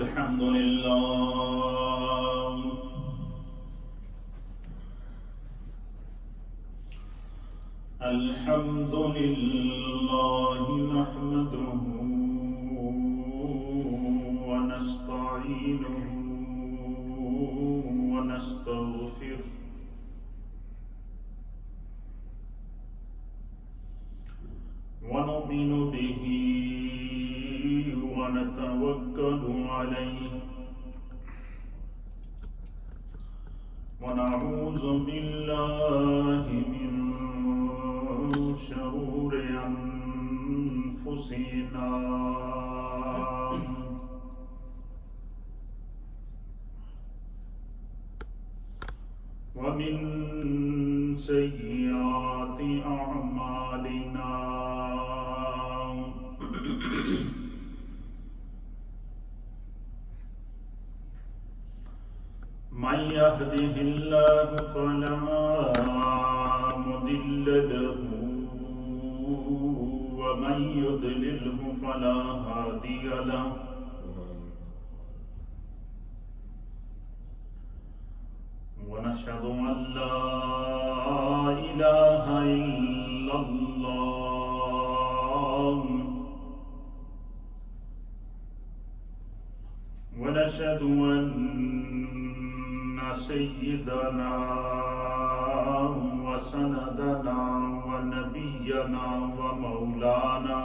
الحمد لله نحمده ونستعينه ونستغفره ونؤمن به ونتوكل عليه ونعوذ بالله من شرور أنفسنا ومن سيئات أعمالنا من يهده الله فلا مضل له ومن يضلله فلا هادي له ونشهد أن لا إله إلا الله ونشهد أن سيدنا وسندنا ونبينا ومولانا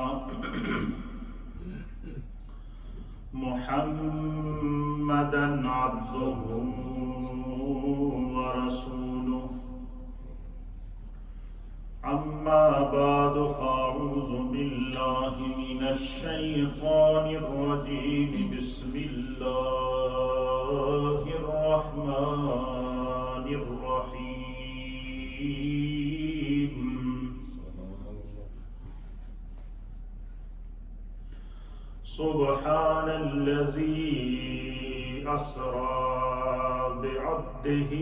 محمدا عبده ورسوله أما بعد فأعوذ بالله من الشيطان الرجيم بسم الله الرحمن الرحيم سبحان الذي أسرى بعبده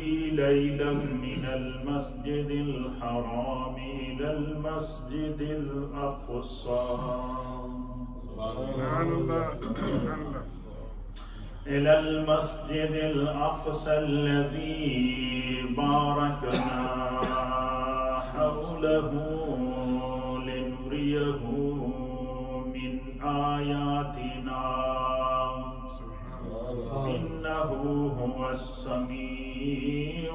ليلا من المسجد الحرام إلى المسجد الأقصى إلى المسجد الأقصى الذي باركنا حوله لنريه من آياتنا إنه هو السميع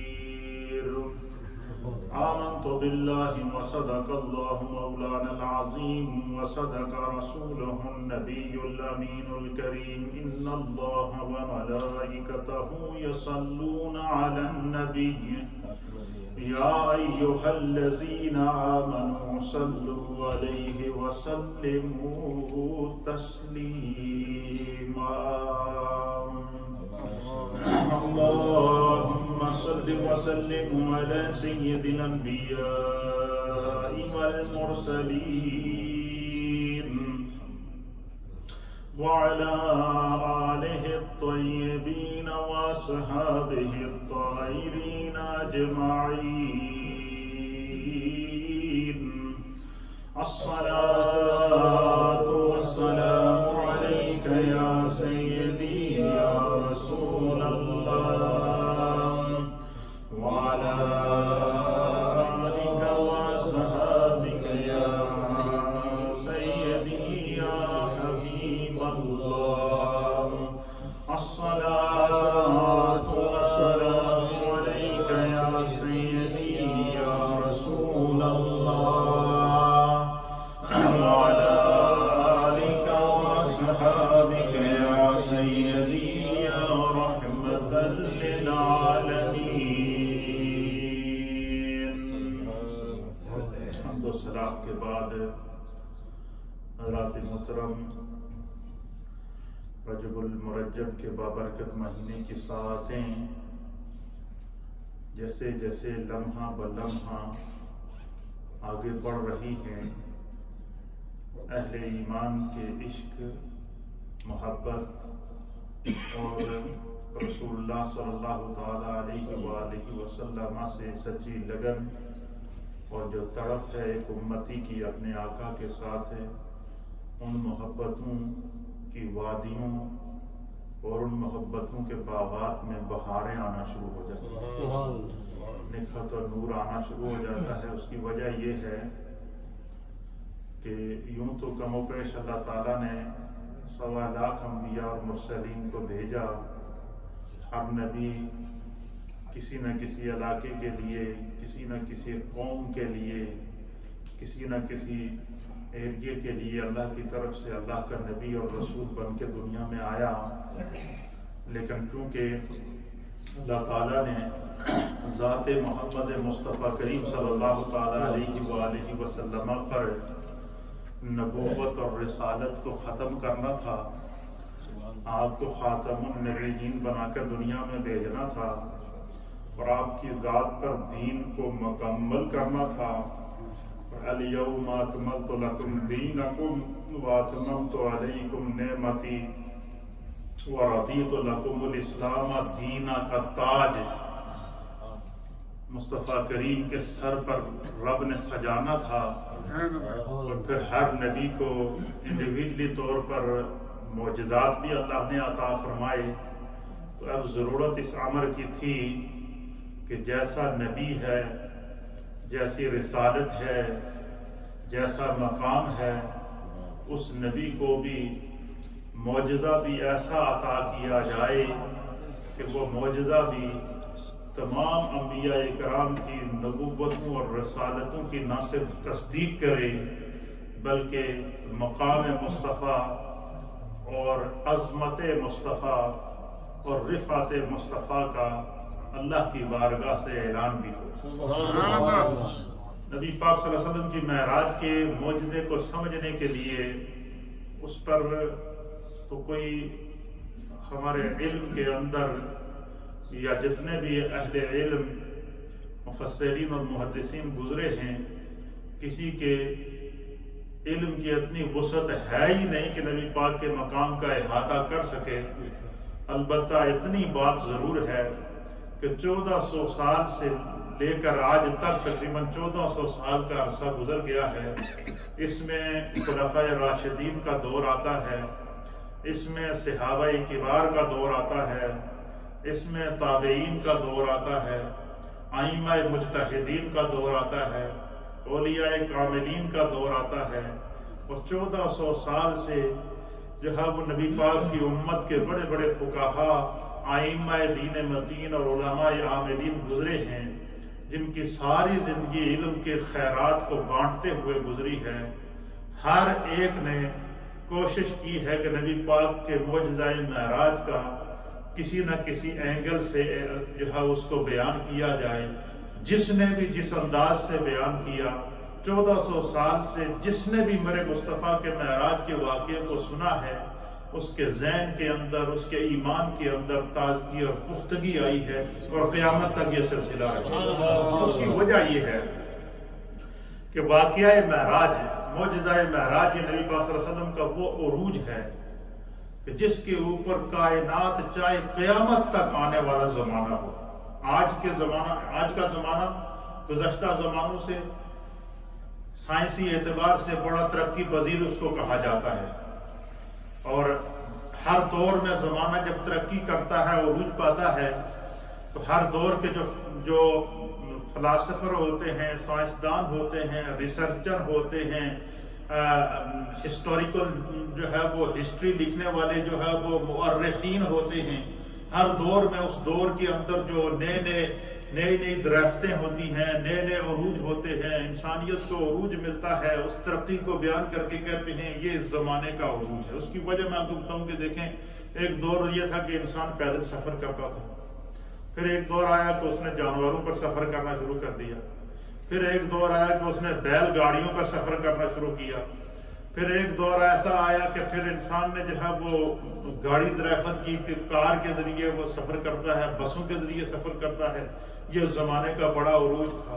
البصير آمنت بالله وصدق الله مولانا العظيم وصدق رسوله النبي الأمين الكريم إن الله وملائكته يصلون على النبي يا أيها الذين آمنوا صلوا عليه وسلموا تسليما اللهم صل وسلم على سيد الأنبياء والمرسلين وعلى آله الطيبين وأصحابه الطاهرين أجمعين الصلاة والسلام عليك يا سيدي يا رسول الله وعلى آلك وأصحابك يا سيدي يا حبيب الله الصلاة والسلام عليك يا سيدي يا رسول الله وعلى آلك وأصحابك يا سيدي يا رحمة للعالمين حمد و صلاۃ کے بعد حضرات محترم رجب المرجب کے بابرکت مہینے کی ساعتیں جیسے جیسے لمحہ بلمحہ آگے بڑھ رہی ہیں اہل ایمان کے عشق محبت اور رسول اللہ صلی اللہ تعالیٰ علیہ وآلہ وسلم سے سچی لگن اور جو تڑپ ہے ایک امتی کی اپنے آقا کے ساتھ ہے، ان محبتوں کی وادیوں اور ان محبتوں کے باغات میں بہاریں آنا شروع ہو جاتی ہیں، نکھت اور نور آنا شروع ہو جاتا ہے۔ اس کی وجہ یہ ہے کہ یوں تو کم و بیش اللہ تعالیٰ نے 1.25 لاکھ انبیاء اور مرسلین کو بھیجا۔ ہر نبی کسی نہ کسی علاقے کے لیے، کسی نہ کسی قوم کے لیے، کسی نہ کسی ایریے کے لیے اللہ کی طرف سے اللہ کا نبی اور رسول بن کے دنیا میں آیا۔ لیکن چونکہ اللہ تعالیٰ نے ذات محمد مصطفیٰ کریم صلی اللہ تعالیٰ علیہ وآلہ وسلم پر نبوت اور رسالت کو ختم کرنا تھا، آپ کو خاتم النبیین بنا کر دنیا میں بھیجنا تھا اور آپ کی ذات پر دین کو مکمل کرنا تھا۔ اليوم اکملت لکم دینکم واتممت علیکم نعمتی ورضیت لکم الاسلام دینا کا تاج مصطفیٰ کریم کے سر پر رب نے سجانا تھا، اور پھر ہر نبی کو انڈیویجلی طور پر معجزات بھی اللہ نے عطا فرمائے۔ تو اب ضرورت اس امر کی تھی کہ جیسا نبی ہے، جیسی رسالت ہے، جیسا مقام ہے، اس نبی کو بھی معجزہ بھی ایسا عطا کیا جائے کہ وہ معجزہ بھی تمام انبیاء کرام کی نبوتوں اور رسالتوں کی نہ صرف تصدیق کرے بلکہ مقام مصطفیٰ اور عظمت مصطفیٰ اور رفعت مصطفیٰ کا اللہ کی بارگاہ سے اعلان بھی ہو۔ نبی پاک صلی اللہ علیہ وسلم کی معراج کے معجزے کو سمجھنے کے لیے اس پر تو کوئی ہمارے علم کے اندر یا جتنے بھی اہل علم مفسرین اور محدثین گزرے ہیں، کسی کے علم کی اتنی وسعت ہے ہی نہیں کہ نبی پاک کے مقام کا احاطہ کر سکے۔ البتہ اتنی بات ضرور ہے کہ 1400 سال سے لے کر آج تک تقریباً 1400 سال کا عرصہ گزر گیا ہے۔ اس میں خلفائے راشدین کا دور آتا ہے، اس میں صحابہ کبار کا دور آتا ہے، اس میں تابعین کا دور آتا ہے، ائمہ مجتہدین کا دور آتا ہے، اولیاء کاملین کا دور آتا ہے، اور 1400 سال سے جو ہے وہ نبی پاک کی امت کے بڑے بڑے فقہا، ائمہ دین متین اور علماء عاملین گزرے ہیں، جن کی ساری زندگی علم کے خیرات کو بانٹتے ہوئے گزری ہے۔ ہر ایک نے کوشش کی ہے کہ نبی پاک کے معجزہ معراج کا کسی نہ کسی اینگل سے جو ہے اس کو بیان کیا جائے۔ جس نے بھی جس انداز سے بیان کیا، 1400 سال سے جس نے بھی میرے مصطفیٰ کے معراج کے واقعے کو سنا ہے، اس کے ذہن کے اندر، اس کے ایمان کے اندر تازگی اور پختگی آئی ہے، اور قیامت تک یہ سلسلہ رہے گا۔ اس کی وجہ یہ ہے کہ واقعہ معراج ہے، معجزہ معراج یہ نبی پاک صلی اللہ علیہ وسلم کا وہ عروج ہے کہ جس کے اوپر کائنات چاہے قیامت تک آنے والا زمانہ ہو۔ آج کا زمانہ گزشتہ زمانوں سے سائنسی اعتبار سے بڑا ترقی پذیر اس کو کہا جاتا ہے، اور ہر دور میں زمانہ جب ترقی کرتا ہے، عروج پاتا ہے، تو ہر دور کے جو فلاسفر ہوتے ہیں، سائنسدان ہوتے ہیں، ریسرچر ہوتے ہیں، ہسٹوریکل جو ہے وہ ہسٹری لکھنے والے جو ہے وہ مؤرخین ہوتے ہیں، ہر دور میں اس دور کے اندر جو نئی دریافتیں ہوتی ہیں، نئے عروج ہوتے ہیں، انسانیت کو عروج ملتا ہے، اس ترقی کو بیان کر کے کہتے ہیں یہ اس زمانے کا عروج ہے۔ اس کی وجہ میں آپ کو بتاؤں کہ دیکھیں، ایک دور یہ تھا کہ انسان پیدل سفر کرتا تھا، پھر ایک دور آیا کہ اس نے جانوروں پر سفر کرنا شروع کر دیا، پھر ایک دور آیا کہ اس نے بیل گاڑیوں پر سفر کرنا شروع کیا، پھر ایک دور ایسا آیا کہ پھر انسان نے جو ہے وہ گاڑی دریافت کی کہ کار کے ذریعے وہ سفر کرتا ہے، بسوں کے ذریعے سفر کرتا ہے۔ یہ زمانے کا بڑا عروج تھا۔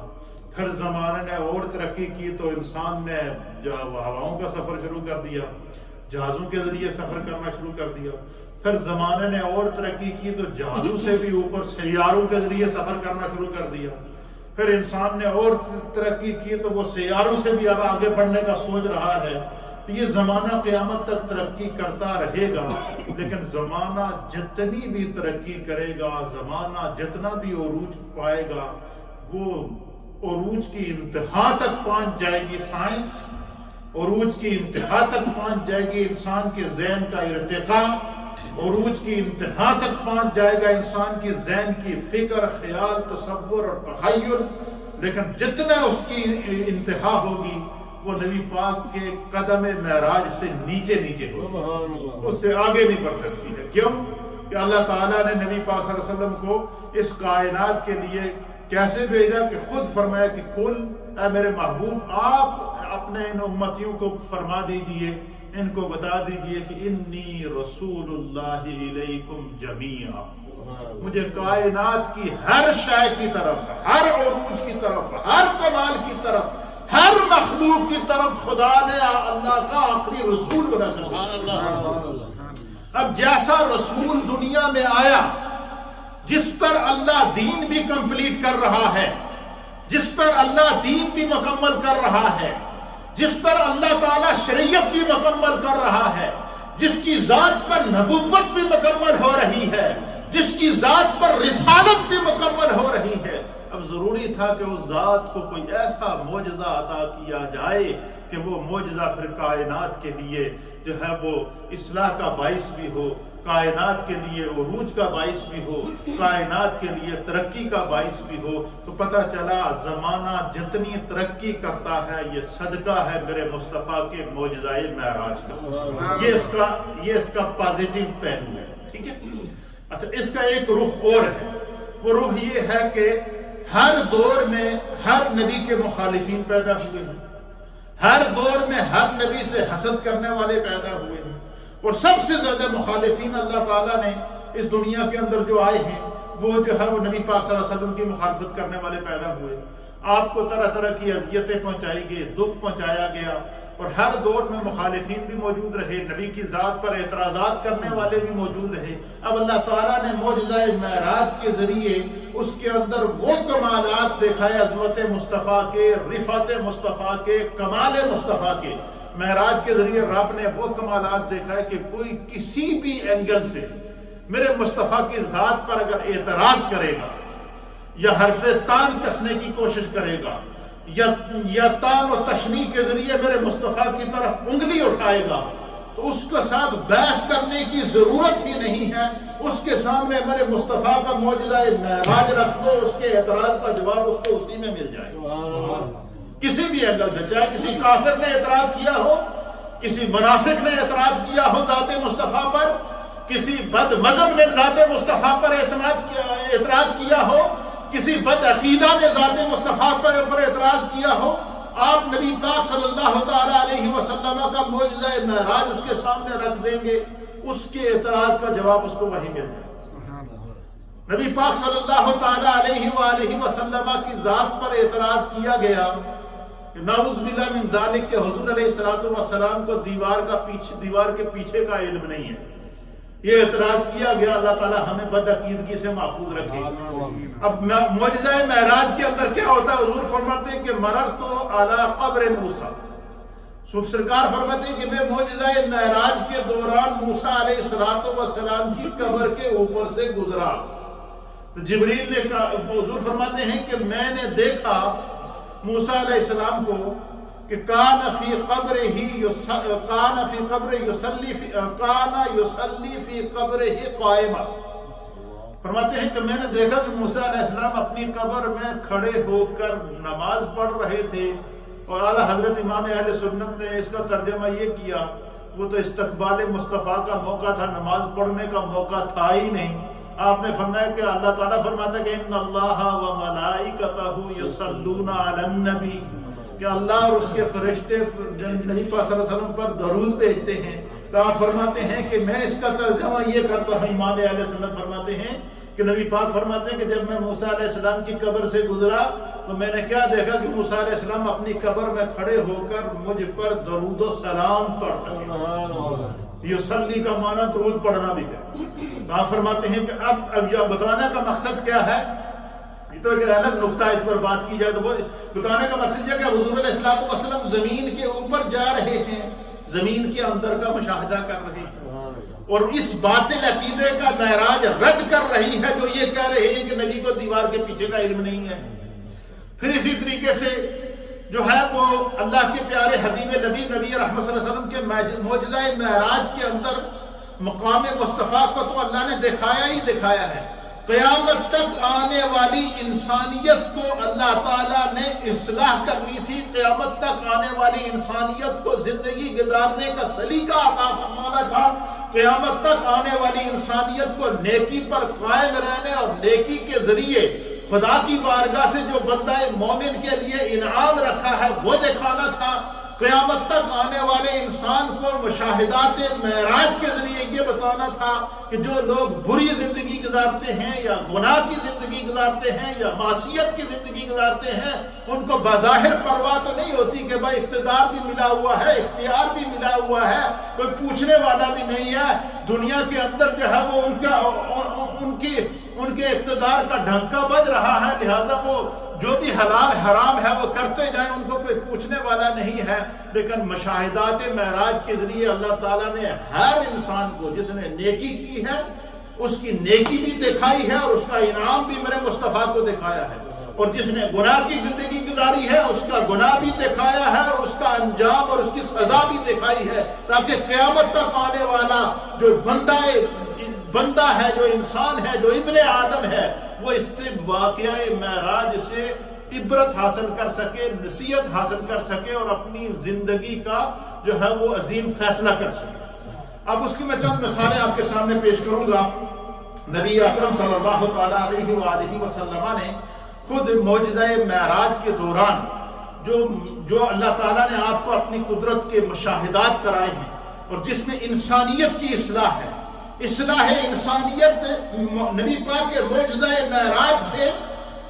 پھر زمانے نے اور ترقی کی تو انسان نے جو ہواؤں کا سفر شروع کر دیا، جہازوں کے ذریعے سفر کرنا شروع کر دیا۔ پھر زمانے نے اور ترقی کی تو جہازوں سے بھی اوپر سیاروں کے ذریعے سفر کرنا شروع کر دیا۔ پھر انسان نے اور ترقی کی تو وہ سیاروں سے بھی اب آگے بڑھنے کا سوچ رہا ہے، تو یہ زمانہ قیامت تک ترقی کرتا رہے گا، لیکن زمانہ جتنی بھی ترقی کرے گا، زمانہ جتنا بھی عروج پائے گا، وہ عروج کی انتہا تک پہنچ جائے گی سائنس، عروج کی انتہا تک پہنچ جائے گی انسان کے ذہن کا ارتقاء، عروج کی انتہا تک پہنچ جائے گا انسان کی ذہن کی فکر، خیال، تصور اور تخیل، لیکن جتنا اس کی انتہا ہوگی وہ نبی پاک کے قدم معراج سے نیچے نیچے ہوگی، اس سے آگے نہیں بڑھ سکتی ہے۔ کیوں کہ اللہ تعالیٰ نے نبی پاک صلی اللہ علیہ وسلم کو اس کائنات کے لیے کیسے بھیجا کہ خود فرمایا کہ قل، اے میرے محبوب آپ اپنے ان امتیوں کو فرما دیجئے، ان کو بتا دیجئے کہ انی رسول اللہ الیکم جمیعا، مجھے کائنات کی ہر شے کی طرف، ہر عروج کی طرف، ہر کمال کی طرف، ہر مخلوق کی طرف خدا نے اللہ کا آخری رسول بنا کر، اب جیسا رسول دنیا میں آیا جس پر اللہ دین بھی کمپلیٹ کر رہا ہے، جس پر اللہ دین بھی مکمل کر رہا ہے، جس پر اللہ تعالیٰ شریعت بھی مکمل کر رہا ہے، جس کی ذات پر نبوت بھی مکمل ہو رہی ہے، جس کی ذات پر رسالت بھی مکمل ہو رہی ہے، اب ضروری تھا کہ اس ذات کو کوئی ایسا معجزہ عطا کیا جائے کہ وہ معجزہ پھر کائنات کے لیے جو ہے وہ اصلاح کا باعث بھی ہو، کائنات کے لیے عروج کا باعث بھی ہو، کائنات کے لیے ترقی کا باعث بھی ہو۔ تو پتہ چلا زمانہ جتنی ترقی کرتا ہے یہ صدقہ ہے میرے مصطفیٰ کے معجزہ معراج کا، یہ اس کا پازیٹیو پہلو ہے، ٹھیک ہے۔ اچھا، اس کا ایک رخ اور ہے، وہ رخ یہ ہے کہ ہر دور میں ہر نبی کے مخالفین پیدا ہوئے ہیں، ہر دور میں ہر نبی سے حسد کرنے والے پیدا ہوئے ہیں، اور سب سے زیادہ مخالفین اللہ تعالیٰ نے اس دنیا کے اندر جو آئے ہیں وہ جو ہے وہ نبی پاک صلی اللہ علیہ وسلم کی مخالفت کرنے والے پیدا ہوئے۔ آپ کو طرح طرح کی اذیتیں پہنچائی گئی، دکھ پہنچایا گیا، اور ہر دور میں مخالفین بھی موجود رہے، نبی کی ذات پر اعتراضات کرنے والے بھی موجود رہے۔ اب اللہ تعالیٰ نے معجزہ معراج کے ذریعے اس کے اندر وہ کمالات دکھائے، عظمت مصطفیٰ کے، رفعت مصطفیٰ کے، کمال مصطفیٰ کے۔ معراج کے ذریعے رب نے وہ کمالات دکھائے کہ کوئی کسی بھی اینگل سے میرے مصطفیٰ کی ذات پر اگر اعتراض کرے گا یا حرف تان کسنے کی کوشش کرے گا یا تان و تشنیع کے ذریعے میرے مصطفیٰ کی طرف انگلی اٹھائے گا تو اس کے ساتھ بحث کرنے کی ضرورت ہی نہیں ہے، اس کے سامنے میرے مصطفیٰ کا معجزہ معراج رکھ دو، اس کے اعتراض کا جواب اس کو اسی میں مل جائے گا، کسی بھی اینگل سے، چاہے کسی کافر نے اعتراض کیا ہو، کسی منافق نے اعتراض کیا ہو ذات مصطفیٰ پر، کسی بد مذہب نے ذات مصطفیٰ پر اعتراض کیا ہو، کسی بد عقیدہ نے ذات مصطفیٰ پر اعتراض کیا ہو، آپ نبی پاک صلی اللہ تعالیٰ علیہ وسلم کا معجزہ معراج اس کے سامنے رکھ دیں گے، اس کے اعتراض کا جواب اس کو وہی مل جائے گا۔ نبی پاک صلی اللہ تعالیٰ علیہ وآلہ وسلم کی ذات پر اعتراض کیا گیا، نعوذ باللہ من ذالک کہ حضور علیہ السلام کو دیوار کے پیچھے کا علم نہیں ہے، یہ اعتراض کیا گیا۔ اللہ تعالیٰ ہمیں بد عقیدگی سے محفوظ رکھے۔ اب معجزہ معراج کے اندر کیا ہوتا ہے؟ حضور فرماتے ہیں کہ مررت علی قبر موسیٰ، سرکار فرماتے ہیں کہ میں معجزہ معراج کے دوران موسیٰ علیہ السلام کی قبر کے اوپر سے گزرا، تو جبریل نے کہا، حضور فرماتے ہیں کہ میں نے دیکھا موسیٰ علیہ السلام کو کہ کان فی قبرہ یصلی فی قبرہ قائما، فرماتے ہیں کہ میں نے دیکھا کہ موسیٰ علیہ السلام اپنی قبر میں کھڑے ہو کر نماز پڑھ رہے تھے، اور اعلیٰ حضرت امام اہل سنت نے اس کا ترجمہ یہ کیا، وہ تو استقبال مصطفیٰ کا موقع تھا، نماز پڑھنے کا موقع تھا ہی نہیں۔ آپ نے فرمایا کہ اللہ تعالیٰ فرماتا ہے کہ ان اللہ و ملائکتہ یصلون علی النبی، کہ اللہ اور اس کے فرشتے نبی پاک صلی اللہ علیہ وسلم پر درود بھیجتے ہیں۔ تو آپ فرماتے ہیں کہ میں اس کا ترجمہ یہ کرتا ہوں، امام اہل سنت فرماتے ہیں کہ نبی پاک فرماتے ہیں کہ جب میں موسیٰ علیہ السلام کی قبر سے گزرا تو میں نے کیا دیکھا کہ موسیٰ علیہ السلام اپنی قبر میں کھڑے ہو کر مجھ پر درود و سلام پڑھ رہے۔ یصلی کا معنی درود پڑھنا بھی ہے۔ آپ فرماتے ہیں کہ اب یہ بتانے کا مقصد کیا ہے؟ یہ تو ایک الگ نقطہ اس پر بات کی جائے تو بتانے کا مقصد یہ کہ حضور علیہ السلام زمین کے اوپر جا رہے ہیں، زمین کے اندر کا مشاہدہ کر رہے ہیں، اور اس باطل عقیدے کا معراج رد کر رہی ہے جو یہ کہہ رہے ہیں کہ نبی کو دیوار کے پیچھے کا علم نہیں ہے۔ پھر اسی طریقے سے جو ہے وہ اللہ کے پیارے حبیب نبی رحمت صلی اللہ علیہ وسلم کے معجزہ معراج کے اندر مقام مصطفیٰ کو تو اللہ نے دکھایا ہی دکھایا ہے، قیامت تک آنے والی انسانیت کو اللہ تعالیٰ نے اصلاح کرنی تھی، قیامت تک آنے والی انسانیت کو زندگی گزارنے کا سلیقہ عطا فرمانا تھا، قیامت تک آنے والی انسانیت کو نیکی پر قائم رہنے اور نیکی کے ذریعے خدا کی بارگاہ سے جو بندہ مومن کے لیے انعام رکھا ہے وہ دکھانا تھا، قیامت تک آنے والے انسان کو مشاہدات معراج کے ذریعے یہ بتانا تھا کہ جو لوگ بری زندگی گزارتے ہیں یا گناہ کی زندگی گزارتے ہیں یا معصیت کی زندگی گزارتے ہیں، ان کو بظاہر پرواہ تو نہیں ہوتی کہ بھائی اقتدار بھی ملا ہوا ہے، اختیار بھی ملا ہوا ہے، کوئی پوچھنے والا بھی نہیں ہے، دنیا کے اندر جو ہے وہ ان کے اقتدار کا ڈھنکا بج رہا ہے، لہذا وہ جو بھی حلال حرام ہے وہ کرتے جائیں، ان کو کوئی پوچھنے والا نہیں ہے۔ لیکن مشاہدات معراج کے ذریعے اللہ تعالیٰ نے ہر انسان کو جس نے نیکی کی ہے اس کی نیکی بھی دکھائی ہے اور اس کا انعام بھی میرے مصطفیٰ کو دکھایا ہے، اور جس نے گناہ کی زندگی گزاری ہے اس کا گناہ بھی دکھایا ہے اور اس کا انجام اور اس کی سزا بھی دکھائی ہے، تاکہ قیامت تک آنے والا جو بندہ ہے، جو انسان ہے، جو ابن آدم ہے، وہ اس سے واقعہ معراج سے عبرت حاصل کر سکے، نصیحت حاصل کر سکے اور اپنی زندگی کا جو ہے وہ عظیم فیصلہ کر سکے۔ اب اس کی میں چند مثالیں آپ کے سامنے پیش کروں گا۔ نبی اکرم صلی اللہ تعالیٰ علیہ وآلہ وسلم نے خود معجزہ معراج کے دوران جو اللہ تعالیٰ نے آپ کو اپنی قدرت کے مشاہدات کرائے ہیں اور جس میں انسانیت کی اصلاح ہے، اصلاح انسانیت، نبی پاک کے معجزہ معراج سے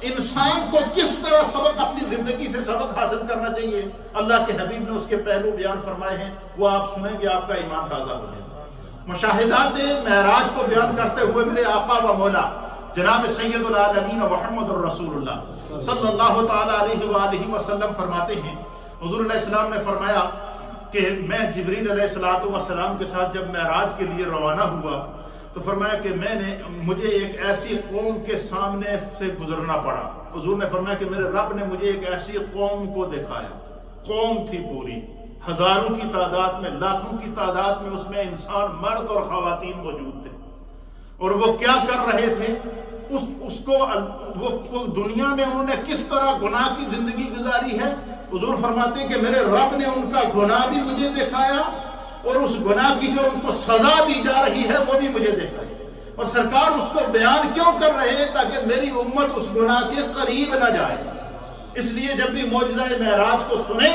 انسان کو کس طرح سبق اپنی زندگی سے سبق حاصل کرنا چاہیے، اللہ کے حبیب نے اس کے پہلو بیان فرمائے ہیں، وہ آپ سنیں گے آپ کا ایمان تازہ ہو جائے گا۔ مشاہدات معراج کو بیان کرتے ہوئے میرے آقا و مولا جناب سید العالمین محمد الرسول اللہ صلی اللہ تعالیٰ علیہ وآلہ وسلم فرماتے ہیں، حضور علیہ السلام نے فرمایا کہ میں جبریل علیہ السلام کے ساتھ جب معراج کے لیے روانہ ہوا تو فرمایا کہ مجھے ایک ایسی قوم کے سامنے سے گزرنا پڑا۔ حضور نے فرمایا کہ میرے رب نے مجھے ایک ایسی قوم کو دکھایا، قوم تھی پوری، ہزاروں کی تعداد میں، لاکھوں کی تعداد میں، اس میں انسان، مرد اور خواتین موجود تھے، اور وہ کیا کر رہے تھے، وہ دنیا میں انہوں نے کس طرح گناہ کی زندگی گزاری ہے۔ حضور فرماتے ہیں کہ میرے رب نے ان کا گناہ بھی مجھے دکھایا اور اس گناہ کی جو ان کو سزا دی جا رہی ہے وہ بھی مجھے دکھائی، اور سرکار اس کو بیان کیوں کر رہے ہیں؟ تاکہ میری امت اس گناہ کے قریب نہ جائے۔ اس لیے جب بھی معجزہ معراج کو سنیں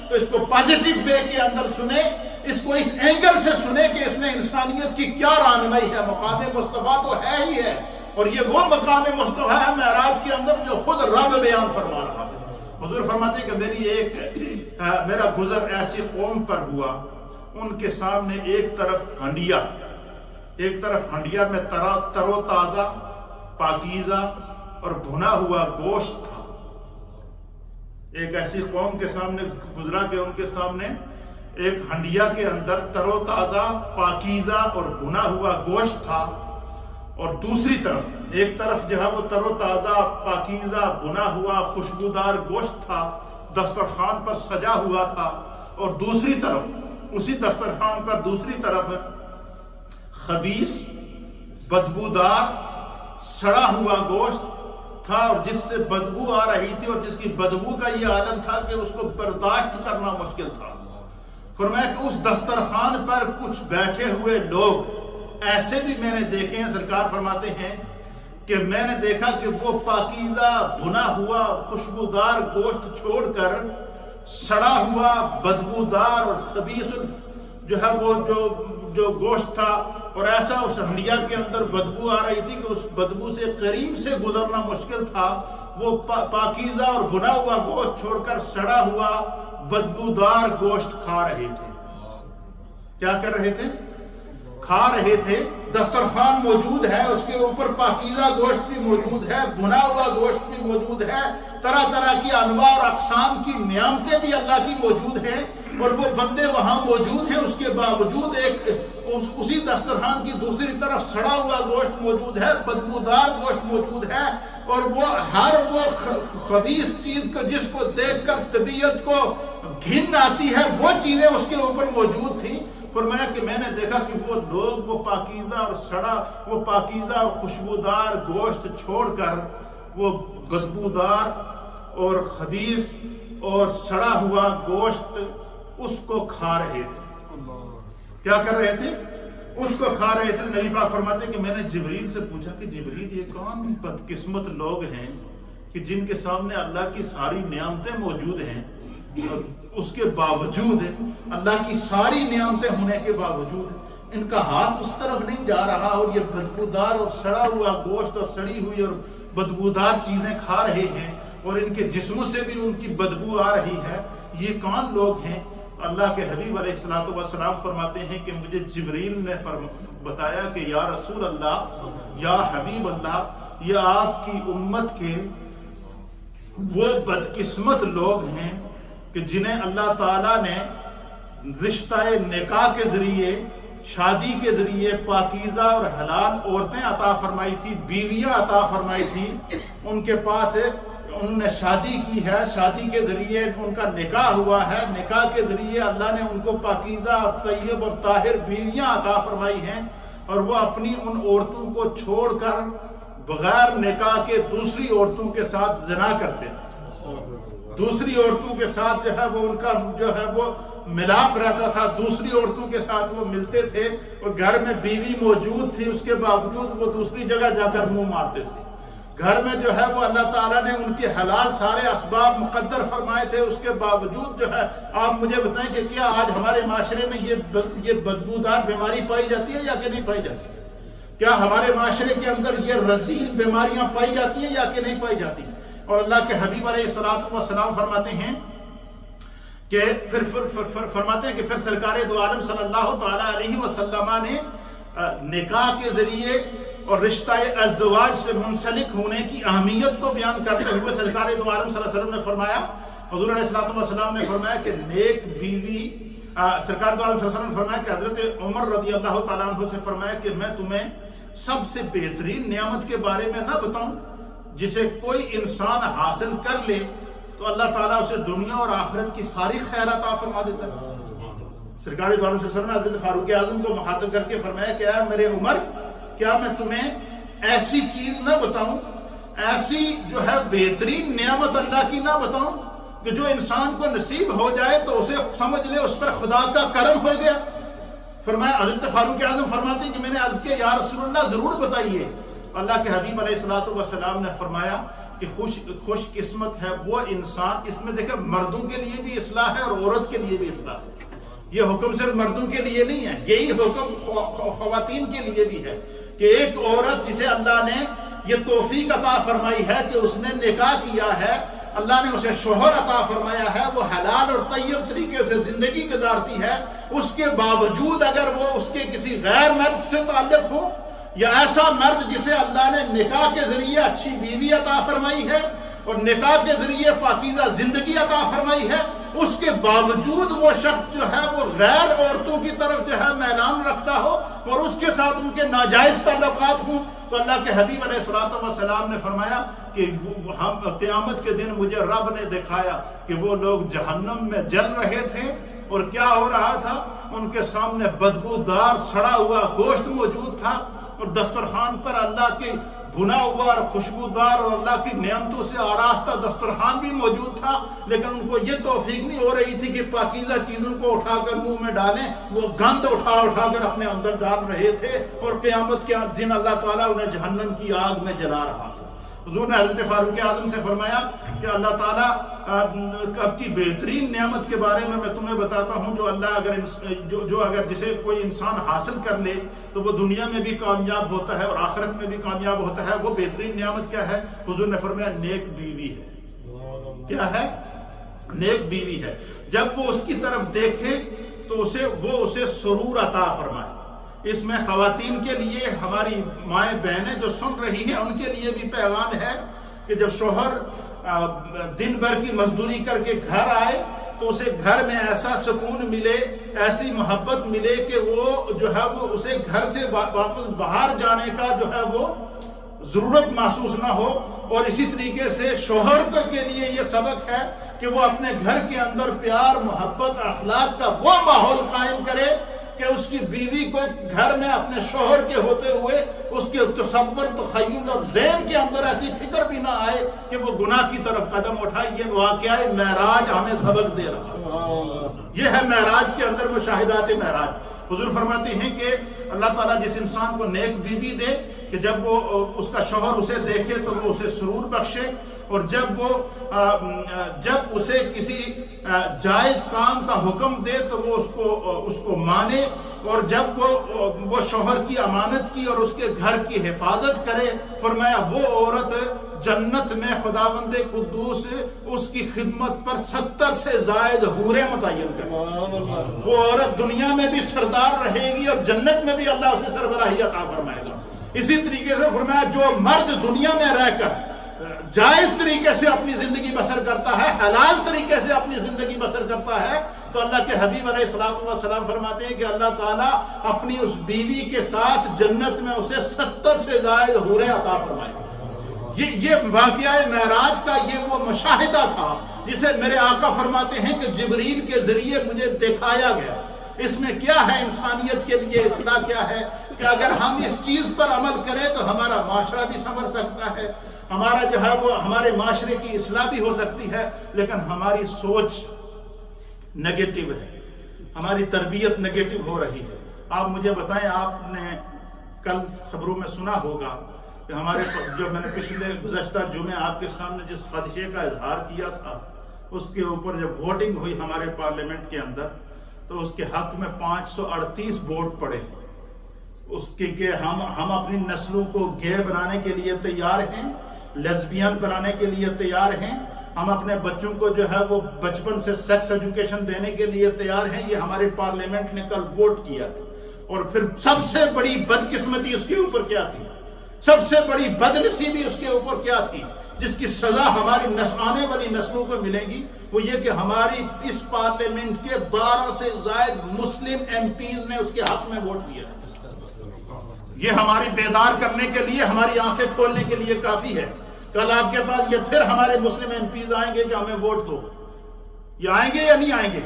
تو اس کو پازیٹیو وے کے اندر سنیں، اس کو اس اینگل سے سنیں کہ اس میں انسانیت کی کیا رہنمائی ہے۔ مقام مصطفیٰ تو ہے ہی ہے، اور یہ وہ مقام مصطفیٰ ہے معراج کے اندر جو خود رب بیان فرما رہا ہے۔ حضور فرماتے ہیں کہ میرا گزر ایسی قوم پر ہوا، ان کے سامنے ایک طرف ہنڈیا میں تر و تازہ، پاکیزہ اور بھنا ہوا گوشت تھا۔ ایک ایسی قوم کے سامنے گزرا کہ ان کے سامنے ایک ہنڈیا کے اندر تر و تازہ، پاکیزہ اور بھنا ہوا گوشت تھا، اور دوسری طرف ایک طرف جو ہے وہ تر و تازہ، پاکیزہ، بھنا ہوا خوشبودار گوشت تھا، دسترخوان پر سجا ہوا تھا، اور دوسری طرف اسی دسترخوان پر دوسری طرف خبیث، بدبودار، سڑا ہوا گوشت تھا، اور جس سے بدبو آ رہی تھی، اور جس کی بدبو کا یہ عالم تھا کہ اس کو برداشت کرنا مشکل تھا۔ فرمایا کہ اس دسترخوان پر کچھ بیٹھے ہوئے لوگ ایسے بھی میں نے دیکھے ہیں، سرکار فرماتے ہیں کہ میں نے دیکھا کہ وہ پاکیزہ، بھنا ہوا، خوشبودار گوشت چھوڑ کر سڑا ہوا، بدبودار اور خبیث جو ہے وہ جو گوشت تھا، اور ایسا اس ہنڈیا کے اندر بدبو آ رہی تھی کہ اس بدبو سے قریب سے گزرنا مشکل تھا، وہ پاکیزہ اور بھنا ہوا گوشت چھوڑ کر سڑا ہوا بدبودار گوشت کھا رہے تھے۔ کیا کر رہے تھے؟ کھا رہے تھے، دسترخوان موجود ہے، اس کے اوپر پاکیزہ گوشت بھی موجود ہے، بھنا ہوا گوشت بھی موجود ہے، طرح طرح کی انواع اور اقسام کی نعمتیں بھی اللہ کی موجود ہیں، اور وہ بندے وہاں موجود ہیں، اس کے باوجود اسی دسترخوان کی دوسری طرف سڑا ہوا گوشت موجود ہے، بدبودار گوشت موجود ہے، اور وہ ہر وہ خبیث چیز کو جس کو دیکھ کر طبیعت کو گھن آتی ہے وہ چیزیں اس کے اوپر موجود تھیں۔ فرمایا کہ میں نے دیکھا کہ وہ لوگ وہ پاکیزہ اور خوشبودار گوشت چھوڑ کر وہ بدبودار اور خبیث اور سڑا ہوا گوشت اس کو کھا رہے تھے۔ کیا کر رہے تھے؟ اس کو کھا رہے تھے۔ نبی پاک فرماتے ہیں کہ میں نے جبریل سے پوچھا کہ جبریل یہ کون بدقسمت لوگ ہیں کہ جن کے سامنے اللہ کی ساری نعمتیں موجود ہیں، اور اس کے باوجود اللہ کی ساری نعمتیں ہونے کے باوجود ان کا ہاتھ اس طرف نہیں جا رہا، اور یہ بدبودار اور سڑا ہوا گوشت اور سڑی ہوئی اور بدبودار چیزیں کھا رہے ہیں، اور ان کے جسموں سے بھی ان کی بدبو آ رہی ہے، یہ کون لوگ ہیں؟ اللہ کے حبیب علیہ الصلوۃ والسلام فرماتے ہیں کہ مجھے جبریل نے بتایا کہ یا رسول اللہ، یا حبیب اللہ، یہ آپ کی امت کے وہ بدقسمت لوگ ہیں کہ جنہیں اللہ تعالیٰ نے رشتہ نکاح کے ذریعے، شادی کے ذریعے پاکیزہ اور حلال عورتیں عطا فرمائی تھی، بیویاں عطا فرمائی تھی، ان کے پاس انہوں نے شادی کی ہے، شادی کے ذریعے ان کا نکاح ہوا ہے، نکاح کے ذریعے اللہ نے ان کو پاکیزہ اور طیب اور طاہر بیویاں عطا فرمائی ہیں، اور وہ اپنی ان عورتوں کو چھوڑ کر بغیر نکاح کے دوسری عورتوں کے ساتھ زنا کرتے تھے، دوسری عورتوں کے ساتھ جو ہے وہ ان کا جو ہے وہ ملاپ رہتا تھا، دوسری عورتوں کے ساتھ وہ ملتے تھے، اور گھر میں بیوی موجود تھی، اس کے باوجود وہ دوسری جگہ جا کر منہ مارتے تھے۔ گھر میں جو ہے وہ اللہ تعالیٰ نے ان کے حلال سارے اسباب مقدر فرمائے تھے، اس کے باوجود جو ہے آپ مجھے بتائیں کہ کیا آج ہمارے معاشرے میں یہ بدبودار بیماری پائی جاتی ہے یا کہ نہیں پائی جاتی؟ کیا ہمارے معاشرے کے اندر یہ رذیل بیماریاں پائی جاتی ہیں یا کہ نہیں پائی جاتی؟ اور اللہ کے حبیب علیہ الصلوۃ والسلام فرماتے ہیں کہ پھر سرکار دو عالم صلی اللہ تعالی علیہ وسلم نے نکاح کے ذریعے اور رشتہ ازدواج سے منسلک ہونے کی اہمیت کو بیان کرتے ہوئے سرکار دو عالم صلی اللہ علیہ وسلم نے فرمایا، حضور علیہ الصلوۃ والسلام نے فرمایا کہ نیک بیوی، سرکار دو عالم صلی اللہ علیہ وسلم نے فرمایا کہ حضرت عمر رضی اللہ تعالیٰ عنہ سے فرمایا کہ میں تمہیں سب سے بہترین نعمت کے بارے میں نہ بتاؤں جسے کوئی انسان حاصل کر لے تو اللہ تعالیٰ اسے دنیا اور آخرت کی ساری خیر عطا فرما دیتا ہے۔ سرکار دو عالم صلی اللہ علیہ وسلم نے حضرت فاروق اعظم کو مخاطب کر کے فرمایا کہ اے میرے عمر، کیا میں تمہیں ایسی چیز نہ بتاؤں، ایسی جو ہے بہترین نعمت اللہ کی نہ بتاؤں کہ جو انسان کو نصیب ہو جائے تو اسے سمجھ لے اس پر خدا کا کرم ہو گیا؟ فرمایا، حضرت فاروق اعظم فرماتے ہیں کہ میں نے عرض کیا یا رسول اللہ ضرور بتائیے۔ اللہ کے حبیب علیہ الصلوۃ والسلام نے فرمایا کہ خوش قسمت ہے وہ انسان، اس میں دیکھیں مردوں کے لیے بھی اصلاح ہے اور عورت کے لیے بھی اصلاح ہے، یہ حکم صرف مردوں کے لیے نہیں ہے، یہی حکم خواتین کے لیے بھی ہے کہ ایک عورت جسے اللہ نے یہ توفیق عطا فرمائی ہے کہ اس نے نکاح کیا ہے، اللہ نے اسے شوہر عطا فرمایا ہے، وہ حلال اور طیب طریقے سے زندگی گزارتی ہے، اس کے باوجود اگر وہ اس کے کسی غیر مرد سے تعلق ہو یا ایسا مرد جسے اللہ نے نکاح کے ذریعے اچھی بیوی عطا فرمائی ہے اور نکاح کے ذریعے پاکیزہ زندگی عطا فرمائی ہے، اس کے باوجود وہ شخص جو ہے وہ غیر عورتوں کی طرف جو ہے میلان رکھتا ہو اور اس کے ساتھ ان کے ناجائز تعلقات ہوں، تو اللہ کے حبیب علیہ الصلوۃ والسلام نے فرمایا کہ قیامت کے دن مجھے رب نے دکھایا کہ وہ لوگ جہنم میں جل رہے تھے، اور کیا ہو رہا تھا؟ ان کے سامنے بدبودار سڑا ہوا گوشت موجود تھا، اور دسترخوان پر اللہ کے بھنا ہوا اور خوشبودار اور اللہ کی نعمتوں سے آراستہ دسترخوان بھی موجود تھا، لیکن ان کو یہ توفیق نہیں ہو رہی تھی کہ پاکیزہ چیزوں کو اٹھا کر منہ میں ڈالیں، وہ گند اٹھا کر اپنے اندر ڈال رہے تھے، اور قیامت کے دن اللہ تعالیٰ انہیں جہنم کی آگ میں جلا رہا تھا۔ حضور نے حضرت فاروق اعظم سے فرمایا کہ اللہ تعالیٰ کی بہترین نعمت کے بارے میں تمہیں بتاتا ہوں جو اللہ اگر جسے کوئی انسان حاصل کر لے تو وہ دنیا میں بھی کامیاب ہوتا ہے اور آخرت میں بھی کامیاب ہوتا ہے۔ وہ بہترین نعمت کیا ہے؟ حضور نے فرمایا نیک بیوی ہے۔ کیا ہے؟ نیک بیوی ہے۔ جب وہ اس کی طرف دیکھے تو وہ اسے سرور عطا فرمائے، اس میں خواتین کے لیے، ہماری مائیں بہنیں جو سن رہی ہیں ان کے لیے بھی پیغام ہے کہ جب شوہر دن بھر کی مزدوری کر کے گھر آئے تو اسے گھر میں ایسا سکون ملے، ایسی محبت ملے کہ وہ جو ہے وہ اسے گھر سے واپس باہر جانے کا جو ہے وہ ضرورت محسوس نہ ہو۔ اور اسی طریقے سے شوہر کے لیے یہ سبق ہے کہ وہ اپنے گھر کے اندر پیار، محبت، اخلاق کا وہ ماحول قائم کرے کہ اس کی بیوی کو گھر میں اپنے شوہر کے ہوتے ہوئے اس کے تصور، تخیل اور ذہن کے اندر ایسی فکر بھی نہ آئے کہ وہ گناہ کی طرف قدم اٹھائے۔ یہ واقعہ معراج ہمیں سبق دے رہا ہے، یہ ہے معراج کے اندر مشاہدات معراج۔ حضور فرماتے ہیں کہ اللہ تعالیٰ جس انسان کو نیک بیوی دے کہ جب وہ اس کا شوہر اسے دیکھے تو وہ اسے سرور بخشے، اور جب اسے کسی جائز کام کا حکم دے تو وہ اس کو مانے، اور جب وہ شوہر کی امانت کی اور اس کے گھر کی حفاظت کرے، فرمایا وہ عورت جنت میں خداوند قدوس اس کی خدمت پر 70 سے زائد حوریں متعین کرے۔ وہ عورت دنیا میں بھی سردار رہے گی اور جنت میں بھی اللہ اسے سربراہی عطا فرمائے گا۔ اسی طریقے سے فرمایا جو مرد دنیا میں رہ کر جائز طریقے سے اپنی زندگی بسر کرتا ہے، حلال طریقے سے اپنی زندگی بسر کرتا ہے، تو اللہ کے حبیب علیہ السلام فرماتے ہیں کہ اللہ تعالیٰ اپنی اس بیوی کے ساتھ جنت میں اسے 70 سے زائد حوریں عطا فرمائے گا۔ یہ واقعہ معراج کا یہ وہ مشاہدہ تھا جسے میرے آقا فرماتے ہیں کہ جبریل کے ذریعے مجھے دکھایا گیا۔ اس میں کیا ہے؟ انسانیت کے لیے اصلاح کیا ہے کہ اگر ہم اس چیز پر عمل کریں تو ہمارا معاشرہ بھی سنور سکتا ہے، ہمارا جو ہے وہ ہمارے معاشرے کی اصلاح بھی ہو سکتی ہے، لیکن ہماری سوچ نگیٹو ہے، ہماری تربیت نگیٹو ہو رہی ہے۔ آپ مجھے بتائیں، آپ نے کل خبروں میں سنا ہوگا کہ ہمارے جو میں نے پچھلے گزشتہ جمعے آپ کے سامنے جس خدشے کا اظہار کیا تھا، اس کے اوپر جب ووٹنگ ہوئی ہمارے پارلیمنٹ کے اندر تو اس کے حق میں 538 ووٹ پڑے۔ اس کے کہ ہم اپنی نسلوں کو گے بنانے کے لیے تیار ہیں، لیزبین بنانے کے لیے تیار ہیں، ہم اپنے بچوں کو جو ہے وہ بچپن سے سیکس ایجوکیشن دینے کے لیے تیار ہیں۔ یہ ہمارے پارلیمنٹ نے کل ووٹ کیا، اور پھر سب سے بڑی بدقسمتی اس کے اوپر کیا تھی، سب سے بڑی بدنصیبی اس کے اوپر کیا تھی، جس کی سزا ہماری آنے والی نسلوں کو ملے گی، وہ یہ کہ ہماری اس پارلیمنٹ کے 12 سے زائد مسلم ایم پیز نے اس کے حق میں ووٹ دیا۔ یہ ہماری بیدار کرنے کے لیے، ہماری آنکھیں کھولنے کے لیے کافی ہے۔ کل آپ کے پاس یہ پھر ہمارے مسلم ایم پیز آئیں گے کہ ہمیں ووٹ دو، یہ آئیں گے یا نہیں آئیں گے؟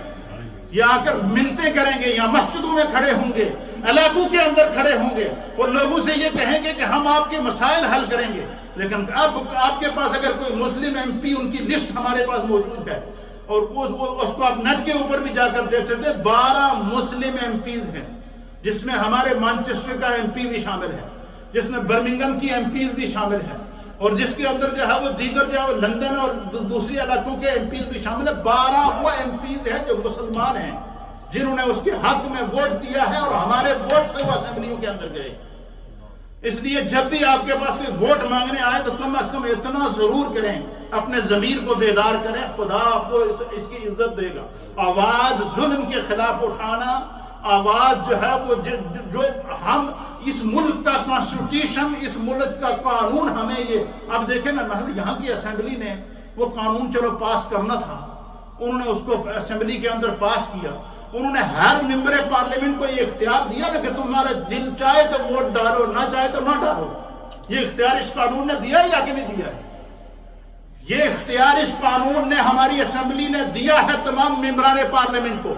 یہ آ کر منتیں کریں گے، یا مسجدوں میں کھڑے ہوں گے، علاقوں کے اندر کھڑے ہوں گے اور لوگوں سے یہ کہیں گے کہ ہم آپ کے مسائل حل کریں گے۔ لیکن اب آپ کے پاس اگر کوئی مسلم ایم پی، ان کی لسٹ ہمارے پاس موجود ہے، اور اس کو آپ نیٹ کے اوپر بھی جا کر دیکھ سکتے ہیں، 12 مسلم ایم پیز ہیں، جس میں ہمارے مانچسٹر کا ایم پی بھی شامل ہے، جس میں برمنگم کی ایم پیز بھی شامل ہے، اور جس کے اندر جو ہے وہ دیگر جو ہے لندن اور دوسری علاقوں کے ایم پیز بھی شامل ہے۔ 12 وہ ایم پیز ہیں جو مسلمان ہیں، جنہوں نے اس کے حق میں ووٹ دیا ہے، اور ہمارے ووٹ سے وہ اسمبلیوں کے اندر گئے۔ اس لیے جب بھی آپ کے پاس کوئی ووٹ مانگنے آئے تو کم از کم اتنا ضرور کریں، اپنے ضمیر کو بیدار کریں، خدا آپ کو اس کی عزت دے گا۔ آواز ظلم کے خلاف اٹھانا، آواز جو ہے وہ جو ہم اس ملک کا کانسٹیٹیوشن، اس ملک کا قانون، ہمیں یہ اب دیکھیں نا، مثلا یہاں کی اسمبلی نے وہ قانون چلو پاس کرنا تھا، انہوں نے اس کو اسمبلی کے اندر پاس کیا، انہوں نے ہر ممبر پارلیمنٹ کو یہ اختیار دیا نا کہ تمہارا دل چاہے تو ووٹ ڈالو، نہ چاہے تو نہ ڈالو۔ یہ اختیار اس قانون نے دیا ہے یا کہ نہیں دیا ہے؟ یہ اختیار اس قانون نے، ہماری اسمبلی نے دیا ہے تمام ممبران پارلیمنٹ کو،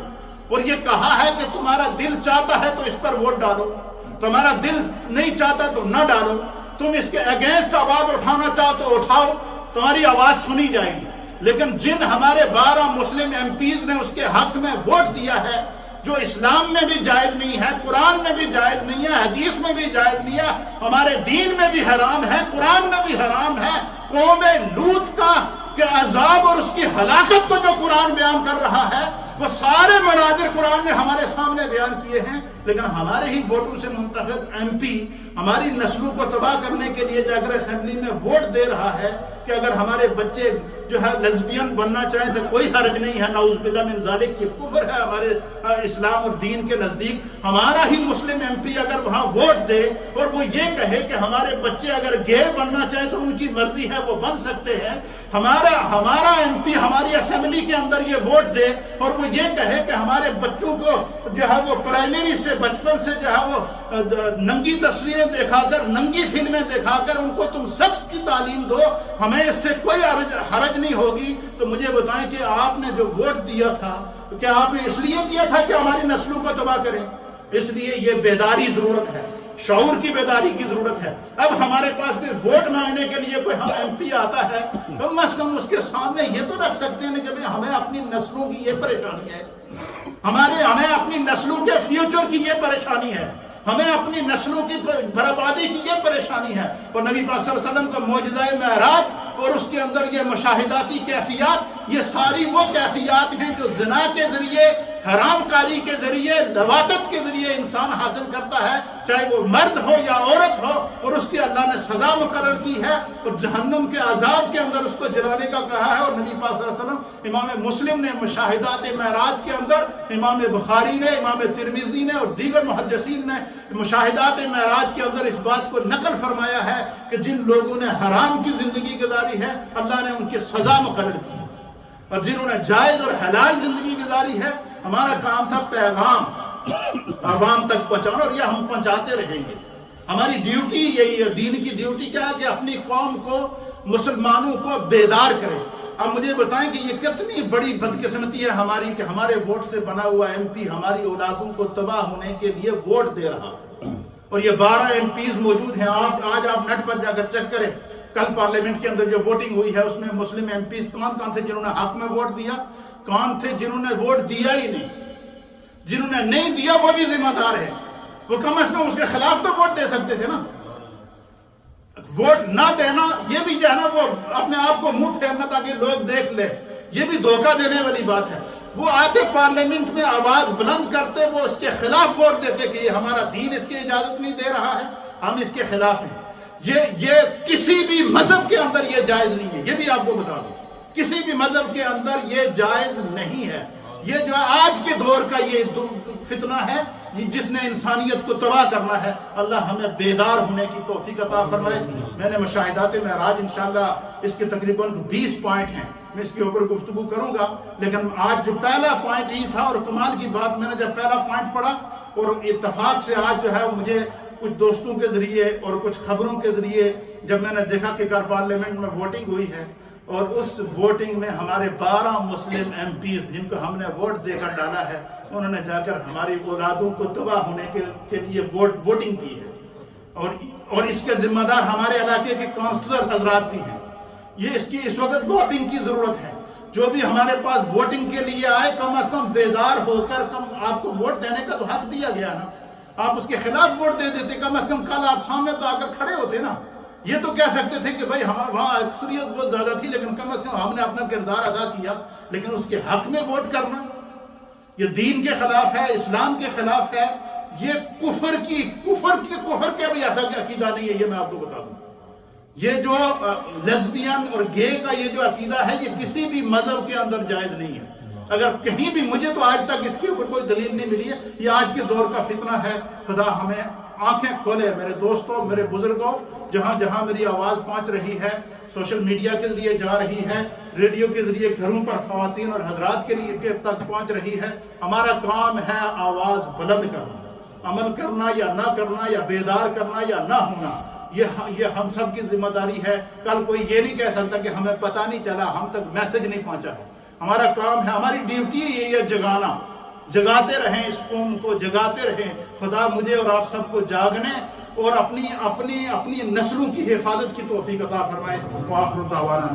اور یہ کہا ہے کہ تمہارا دل چاہتا ہے تو اس پر ووٹ ڈالو، تمہارا دل نہیں چاہتا تو نہ ڈالو، تم اس کے اگینسٹ آواز اٹھانا چاہو تو اٹھاؤ، تمہاری آواز سنی جائے گی۔ لیکن جن ہمارے 12 مسلم ایم پیز نے اس کے حق میں ووٹ دیا ہے، جو اسلام میں بھی جائز نہیں ہے، قرآن میں بھی جائز نہیں ہے، حدیث میں بھی جائز نہیں ہے، ہمارے دین میں بھی حرام ہے، قرآن میں بھی حرام ہے، قوم لوط کا کہ عذاب اور اس کی ہلاکت کو جو قرآن بیان کر رہا ہے، وہ سارے مناظر قرآن نے ہمارے سامنے بیان کیے ہیں، لیکن ہمارے ہی ووٹوں سے منتخب ایم پی ہماری نسلوں کو تباہ کرنے کے لیے جا کر اسمبلی میں ووٹ دے رہا ہے کہ اگر ہمارے بچے جو ہے لیزبین بننا چاہیں تو کوئی حرج نہیں ہے، نعوذ باللہ من ذالک، یہ کفر ہے ہمارے اسلام اور دین کے نزدیک۔ ہمارا ہی مسلم ایم پی اگر وہاں ووٹ دے اور وہ یہ کہے کہ ہمارے بچے اگر گے بننا چاہیں تو ان کی مرضی ہے، وہ بن سکتے ہیں، ہمارا ایم پی ہماری اسمبلی کے اندر یہ ووٹ دے اور وہ یہ کہے کہ ہمارے بچوں کو جو ہے وہ پرائمری سے بچپن سے جو ہے وہ ننگی تصویریں دکھا کر، ننگی فلمیں دکھا کر ان کو تم سیکس کی تعلیم دو، ہمیں اس سے کوئی حرج نہیں ہوگی، تو مجھے بتائیں کہ آپ نے جو ووٹ دیا تھا کیا آپ نے اس لیے دیا تھا کہ ہماری نسلوں کو تباہ کریں؟ اس لیے یہ بیداری ضرورت ہے، شعور کی بیداری کی ضرورت ہے۔ اب ہمارے پاس کوئی ووٹ مانگنے کے لیے کوئی ہم ایم پی آتا ہے، کم از کم اس کے سامنے یہ تو رکھ سکتے ہیں کہ ہمیں اپنی نسلوں کی یہ پریشانی ہے، ہمیں اپنی نسلوں کے فیوچر کی یہ پریشانی ہے، ہمیں اپنی نسلوں کی بربادی کی یہ پریشانی ہے۔ اور نبی پاک صلی اللہ علیہ وسلم کا معجزہ معراج اور اس کے اندر یہ مشاہداتی کیفیات، یہ ساری وہ کیفیات ہیں جو زنا کے ذریعے، حرام کاری کے ذریعے، لواطت کے ذریعے انسان حاصل کرتا ہے، چاہے وہ مرد ہو یا عورت ہو، اور اس کی اللہ نے سزا مقرر کی ہے اور جہنم کے عذاب کے اندر اس کو جلانے کا کہا ہے۔ اور نبی پاک صلی اللہ علیہ وسلم، امام مسلم نے مشاہدات معراج کے اندر، امام بخاری نے، امام ترمذی نے اور دیگر محدثین نے مشاہدات معراج کے اندر اس بات کو نقل فرمایا ہے کہ جن لوگوں نے حرام کی زندگی گزاری ہے اللہ نے ان کی سزا مقرر کی ہے، اور جنہوں نے جائز اور حلال زندگی گزاری ہے ہمارا کام تھا پیغام عوام تک پہنچانا، اور یہ ہم پہنچاتے رہیں گے۔ ہماری ڈیوٹی یہی ہے، دین کی ڈیوٹی کیا ہے کہ اپنی قوم کو، مسلمانوں کو بیدار کریں۔ اب مجھے بتائیں کہ یہ کتنی بڑی بدقسمتی ہے ہماری کہ ہمارے ووٹ سے بنا ہوا ایم پی ہماری اولادوں کو تباہ ہونے کے لیے ووٹ دے رہا، اور یہ 12 ایم پیز موجود ہیں۔ آج آپ نیٹ پر جا کر چیک کریں، کل پارلیمنٹ کے اندر جو ووٹنگ ہوئی ہے اس میں مسلم ایم پیز کون تھے جنہوں نے حق میں ووٹ دیا، کون تھے جنہوں نے ووٹ دیا ہی نہیں، جنہوں نے نہیں دیا وہ بھی ذمہ دار ہیں، وہ کم از کم اس کے خلاف تو ووٹ دے سکتے تھے نا۔ ووٹ نہ دینا یہ بھی جو ہے نا وہ اپنے آپ کو منہ پھیرنا تاکہ لوگ دیکھ لیں، یہ بھی دھوکہ دینے والی بات ہے۔ وہ آتے پارلیمنٹ میں آواز بلند کرتے، وہ اس کے خلاف ووٹ دیتے کہ یہ ہمارا دین اس کی اجازت نہیں دے رہا ہے، ہم اس کے خلاف ہیں۔ یہ کسی بھی مذہب کے اندر یہ جائز نہیں ہے، یہ بھی آپ کو بتا دوں، کسی بھی مذہب کے اندر یہ جائز نہیں ہے۔ یہ جو آج کے دور کا یہ فتنہ ہے جس نے انسانیت کو تباہ کرنا ہے، اللہ ہمیں بیدار ہونے کی توفیق عطا فرمائے۔ میں نے مشاہدات معراج انشاءاللہ اس کے تقریباً 20 پوائنٹ ہیں، میں اس کے اوپر گفتگو کروں گا، لیکن آج جو پہلا پوائنٹ ہی تھا، اور کمال کی بات میں نے جب پہلا پوائنٹ پڑھا اور اتفاق سے آج جو ہے مجھے کچھ دوستوں کے ذریعے اور کچھ خبروں کے ذریعے جب میں نے دیکھا کہ پارلیمنٹ میں ووٹنگ ہوئی ہے اور اس ووٹنگ میں ہمارے 12 مسلم ایم پیز جن کو ہم نے ووٹ دے کر ڈالا ہے، انہوں نے جا کر ہماری اولادوں کو تباہ ہونے کے لیے ووٹنگ کی ہے، اور اس کے ذمہ دار ہمارے علاقے کے کونسلر حضرات بھی ہیں۔ یہ اس وقت لابنگ کی ضرورت ہے، جو بھی ہمارے پاس ووٹنگ کے لیے آئے کم از کم بیدار ہو کر، آپ کو ووٹ دینے کا تو حق دیا گیا نا، آپ اس کے خلاف ووٹ دے دیتے، کم از کم کل آپ سامنے تو آ کر کھڑے ہوتے نا۔ یہ تو کہہ سکتے تھے کہ بھائی وہاں اکثریت بہت زیادہ تھی لیکن کم از کم ہم نے اپنا کردار ادا کیا، لیکن اس کے حق میں ووٹ کرنا یہ دین کے خلاف ہے، اسلام کے خلاف ہے، یہ کفر کا بھی ایسا عقیدہ نہیں ہے، یہ میں آپ کو بتا دوں۔ یہ جو لیزبین اور گے کا یہ جو عقیدہ ہے یہ کسی بھی مذہب کے اندر جائز نہیں ہے۔ اگر کہیں بھی، مجھے تو آج تک اس کے اوپر کوئی دلیل نہیں ملی ہے، یہ آج کے دور کا فتنہ ہے۔ خدا ہمیں آنکھیں کھولے، میرے دوستوں، میرے بزرگوں، جہاں جہاں میری آواز پہنچ رہی ہے، سوشل میڈیا کے ذریعے جا رہی ہے، ریڈیو کے ذریعے گھروں پر خواتین اور حضرات کے لیے تک پہنچ رہی ہے، ہمارا کام ہے آواز بلند کرنا، عمل کرنا یا نہ کرنا، یا بیدار کرنا یا نہ ہونا، یہ ہم سب کی ذمہ داری ہے۔ کل کوئی یہ نہیں کہہ سکتا کہ ہمیں پتہ نہیں چلا، ہم تک میسج نہیں پہنچا ہے۔ ہمارا کام ہے، ہماری ڈیوٹی یہ ہے جگانا، جگاتے رہیں، اس قوم کو جگاتے رہیں۔ خدا مجھے اور آپ سب کو جاگنے اور اپنی نسلوں کی حفاظت کی توفیق عطا فرمائے۔ وآخر دعوانا